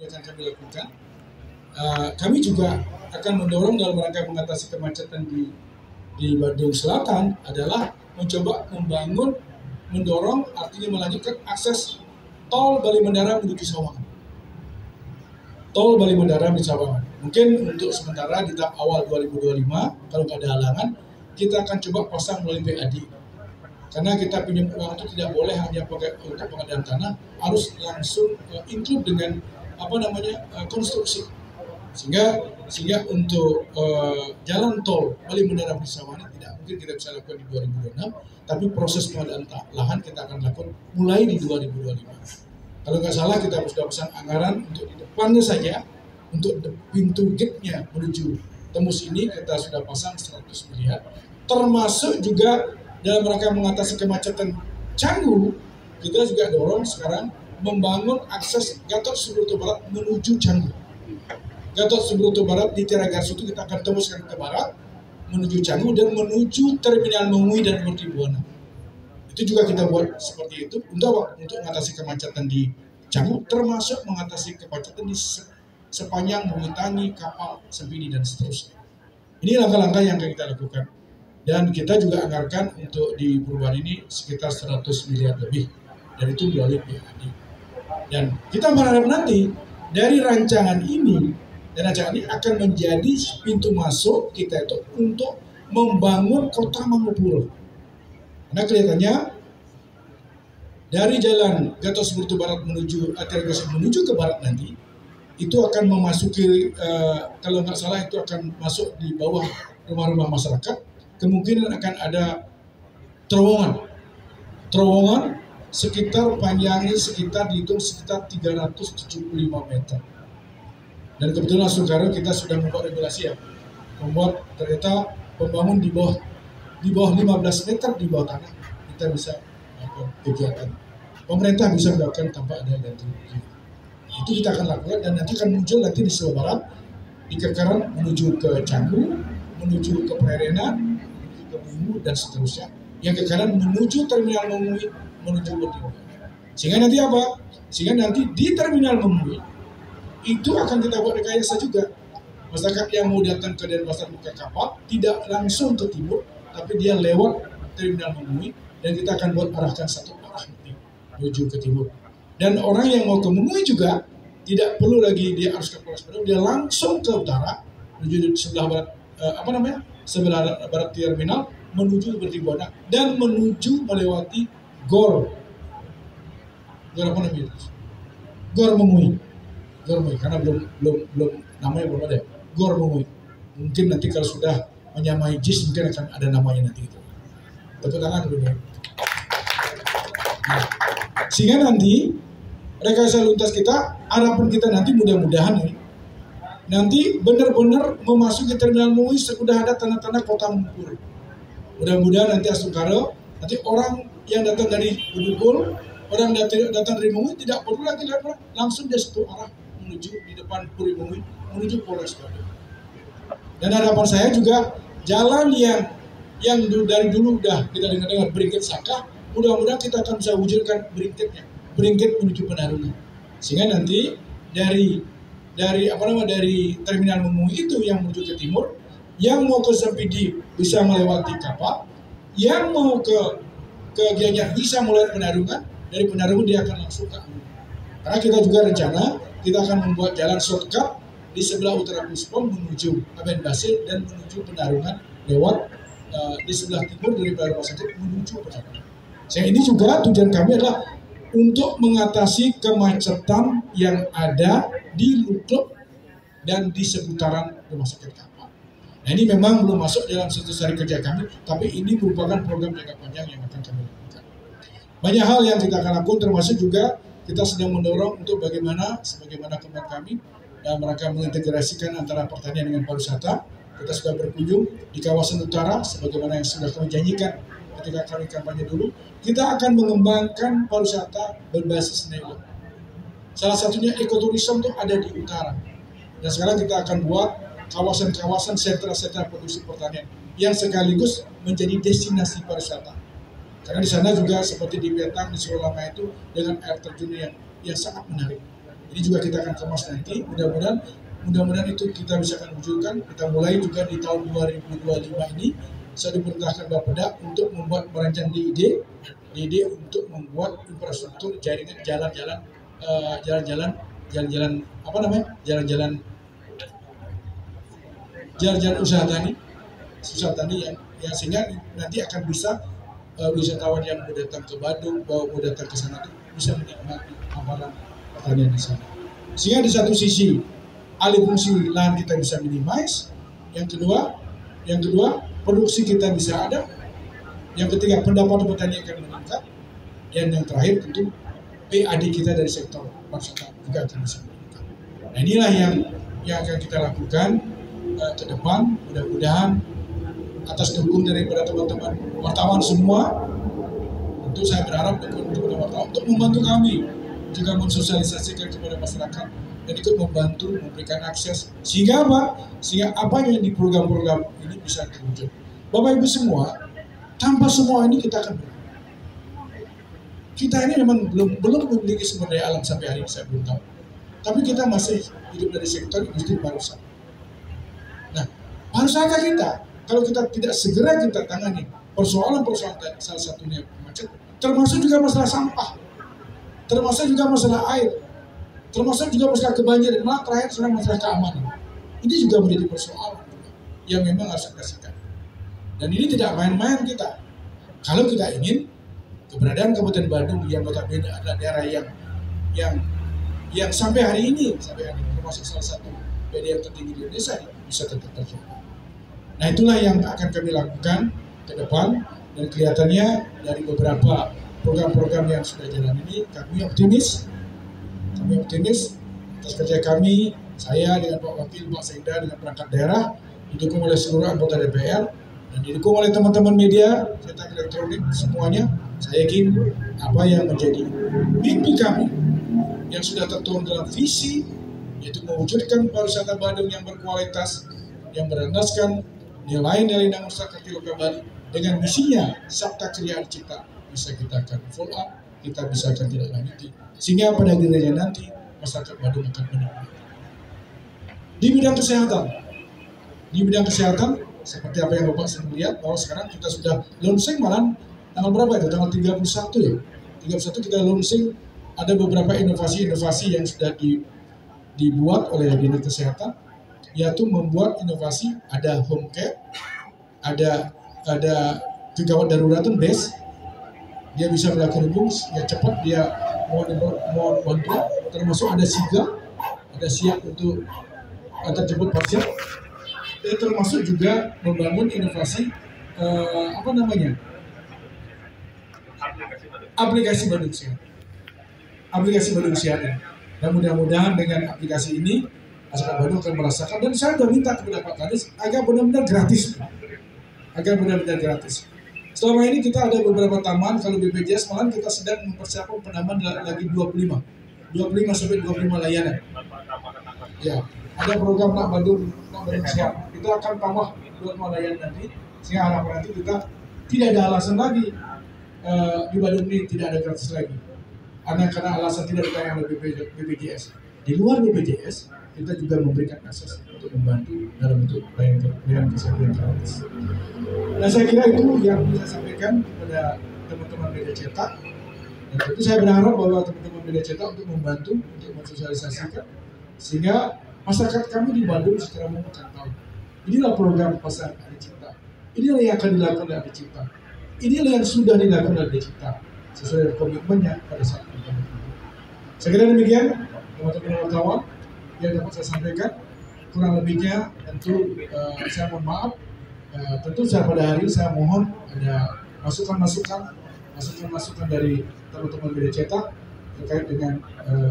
yang akan kami lakukan. Kami juga akan mendorong dalam rangka mengatasi kemacetan di Bandung Selatan adalah mencoba mendorong artinya melanjutkan akses tol Bali Mandara menuju Sawangan. Tol Bali Mandara menuju Sawangan. Mungkin untuk sementara di tahap awal 2025 kalau nggak ada halangan kita akan coba pasang melalui PAD. Karena kita pinjam uang itu tidak boleh hanya pakai untuk pengadaan tanah, harus langsung include dengan konstruksi. Sehingga untuk jalan tol Bali Mandara menuju Sawangan tidak mungkin kita bisa lakukan di 2026, tapi proses pengadaan lahan kita akan lakukan mulai di 2025. Kalau nggak salah kita sudah pasang anggaran untuk di depannya saja, untuk pintu gate-nya menuju tembus ini kita sudah pasang 100 miliar, termasuk juga dalam rangka mengatasi kemacetan Canggu, kita juga dorong sekarang membangun akses Gatot Subroto Barat menuju Canggu. Gatot Subroto Barat di Tiaragarsu itu kita akan tembuskan ke barat menuju Canggu dan menuju Terminal Mengui dan Mertibuana. Itu juga kita buat seperti itu untuk mengatasi kemacetan di Canggu, termasuk mengatasi kemacetan di sepanjang Bumi Tani, Kapal, Sempini dan seterusnya. Ini langkah-langkah yang akan kita lakukan. Dan kita juga anggarkan untuk di perubahan ini sekitar 100 miliar lebih. Dan itu melalui PAD. Dan kita berharap nanti dari rancangan ini akan menjadi pintu masuk kita itu untuk membangun kota Mangupuro. Karena kelihatannya dari jalan Gatot Subroto Barat menuju Tiaragarsu menuju ke barat nanti itu akan memasuki kalau nggak salah itu akan masuk di bawah rumah-rumah masyarakat. Kemungkinan akan ada terowongan sekitar panjangnya dihitung sekitar 375 meter. Dan kebetulan saudara kita sudah membuat regulasi ya, membuat ternyata pembangun di bawah 15 meter di bawah tanah kita bisa melakukan kegiatan. Pemerintah bisa melakukan tanpa ada ganti rugi. Itu kita akan lakukan dan nanti akan muncul nanti di sebelah barat, di Kekaran menuju ke Canggu, menuju ke Prerenan, menuju ke Bungu dan seterusnya. Yang ke kanan menuju Terminal Mengui, menuju Mertibuana. Sehingga nanti apa? Sehingga nanti di Terminal Mengui itu akan kita buat rekayasa juga. Masyarakat yang mau datang ke Denpasar buka kapal tidak langsung ke timur, tapi dia lewat Terminal Mengui dan kita akan buat arahkan satu arah nanti menuju ke timur. Dan orang yang mau ke Mengui juga tidak perlu lagi dia harus ke Pulau Padang, dia langsung ke utara menuju sebelah barat sebelah barat terminal menuju Mertibuana dan menuju melewati Gor Mengui. Karena belum namanya belum ada. Gor Mengui. Mungkin nanti kalau sudah menyamai JIS mungkin akan ada namanya nanti itu. Tepuk tangan dulu. Nah, sehingga nanti rekayasa lintas kita, harapan kita nanti mudah-mudahan nanti benar-benar memasuki Terminal Mengui sudah ada tanda-tanda kota Mangupuro. Mudah-mudahan nanti Astukaro, nanti orang yang datang dari Bedugul, orang datang dari Mengui tidak perlu lagi langsung dia satu arah menuju di depan Puri Mengui menuju Polres Badung. Dan harapan saya juga jalan yang dari dulu udah kita dengar Beringkit Saka, mudah-mudahan kita akan bisa wujudkan Beringkit menuju Penarungan. Sehingga nanti dari Terminal Mengui itu yang menuju ke timur, yang mau ke Sempidi bisa melewati kapal, yang mau ke Gianyar bisa mulai Penarungan, dari Penarungan dia akan langsung ke Anggung. Karena kita juga rencana kita akan membuat jalan shortcut di sebelah utara Puspom menuju Aben Basir dan menuju Penarungan lewat di sebelah timur dari Rumah Sakit menuju Penarungan. Sehingga ini juga tujuan kami adalah untuk mengatasi kemacetan yang ada di Lukluk dan di seputaran Rumah Sakit Kapal. Nah ini memang belum masuk dalam satu hari kerja kami, tapi ini merupakan program jangka panjang yang akan kami lakukan. Banyak hal yang kita akan lakukan, termasuk juga kita sedang mendorong untuk sebagaimana kemarin kami dalam rangka mengintegrasikan antara pertanian dengan pariwisata. Kita sudah berkunjung di kawasan utara, sebagaimana yang sudah kami janjikan ketika kami kampanye dulu. Kita akan mengembangkan pariwisata berbasis nilai. Salah satunya ekoturisme itu ada di utara. Dan sekarang kita akan buat kawasan-kawasan sentra-sentra produksi pertanian yang sekaligus menjadi destinasi pariwisata. Karena di sana juga seperti di Betang, di Suralama itu dengan air terjun yang sangat menarik. Ini juga kita akan kemas nanti. Mudah-mudahan itu kita bisa akan wujudkan. Kita mulai juga di tahun 2025 ini. Saya diperintahkan Bapeda untuk membuat merancang DID untuk membuat infrastruktur jaringan jalan-jalan usaha tani yang sehingga nanti akan bisa wisatawan yang mau datang ke Badung, mau datang ke sana itu bisa menikmati hamparan pertanian di sana. Sehingga di satu sisi alih fungsi lahan kita bisa minimize, yang kedua produksi kita bisa ada, yang ketiga pendapatan petani akan meningkat, dan yang terakhir tentu PAD kita dari sektor pariwisata juga akan bisa meningkat. Nah inilah yang akan kita lakukan ke depan, mudah-mudahan atas dukung daripada teman-teman wartawan semua. Tentu saya berharap teman-teman wartawan untuk membantu kami juga mensosialisasikan kepada masyarakat dan ikut membantu memberikan akses sehingga apa yang di program-program ini bisa terwujud. Bapak Ibu semua, tanpa semua ini kita ini memang belum memiliki sumber daya alam sampai hari ini, saya belum tahu. Tapi kita masih hidup dari sektor industri pariwisata. Nah, pariwisata kita kalau kita tidak segera kita tangani persoalan-persoalan salah satunya macet, termasuk juga masalah sampah, termasuk juga masalah air, termasuk juga masalah kebanjiran, malah terakhir sekarang masalah keamanan. Ini juga menjadi persoalan yang memang harus kita sikat. Dan ini tidak main-main kita. Kalau kita ingin keberadaan Kabupaten Badung yang notabene adalah daerah yang sampai hari ini termasuk salah satu PD yang tertinggi di Indonesia bisa tetap terjaga. Nah itulah yang akan kami lakukan ke depan dan kelihatannya dari beberapa program-program yang sudah jalan ini kami optimis atas kerja kami, saya dengan Pak Wakil, Pak Sekda dengan perangkat daerah didukung oleh seluruh anggota DPR dan didukung oleh teman-teman media cetak elektronik semuanya. Saya yakin apa yang menjadi mimpi kami yang sudah tertuang dalam visi yaitu mewujudkan pariwisata Badung yang berkualitas, yang berlandaskan nilai-nilai dan usaha kaki lokal Bali dengan misinya Sabta Kriya Cipta bisa kita akan follow up, kita bisa akan tidak lanjuti sehingga pada akhirnya nanti masyarakat Badung akan menikmati. Di bidang kesehatan seperti apa yang Bapak sudah lihat bahwa sekarang kita sudah launching malam tanggal berapa itu? Tanggal 31 ya. 31 kita launching ada beberapa inovasi-inovasi yang sudah dibuat oleh Dinas Kesehatan, yaitu membuat inovasi ada home care, ada kegawat daruratan base, dia bisa melakukan hubung ya cepat, dia mau bantuan, termasuk ada siap untuk antar jemput pasien, dan termasuk juga membangun inovasi aplikasi Badung Sehat. Dan mudah-mudahan dengan aplikasi ini masyarakat Badung akan merasakan, dan saya sudah minta kepada Pak Kadis agar benar-benar gratis. Selama ini kita ada beberapa taman, kalau BPJS malah kita sedang mempersiapkan penambahan lagi 25 sampai 25 layanan. Ya, ada program Nak Badung Sehat. Kita akan tambah 25 layanan nanti, sehingga harapan nanti kita tidak ada alasan lagi di Badung ini tidak ada gratis lagi. Karena alasan tidak ditayang oleh BPJS. Di luar BPJS, kita juga memberikan akses untuk membantu dalam bentuk layanan kesehatan gratis. Nah, saya kira itu yang bisa sampaikan kepada teman-teman media cetak. Dan tentu saya berharap bahwa teman-teman media cetak untuk membantu untuk mensosialisasikan sehingga masyarakat kami di Badung secara umum akan tahu. Inilah program Pasar Adi Cipta. Inilah yang akan dilakukan oleh Adi Cipta. Inilah yang sudah dilakukan oleh Adi Cipta sesuai dengan komitmennya pada saat itu. Saya kira demikian teman-teman wartawan yang dapat saya sampaikan. Kurang lebihnya tentu saya mohon maaf. Tentu pada hari ini saya mohon ada masukan dari teman-teman media cetak terkait dengan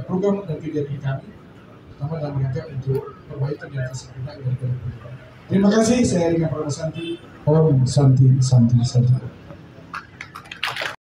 program dan kegiatan kami, terutama dalam rangka untuk perbaikan dan kesehatan. Terima kasih. Saya Rika Pranasanti. Om Santi.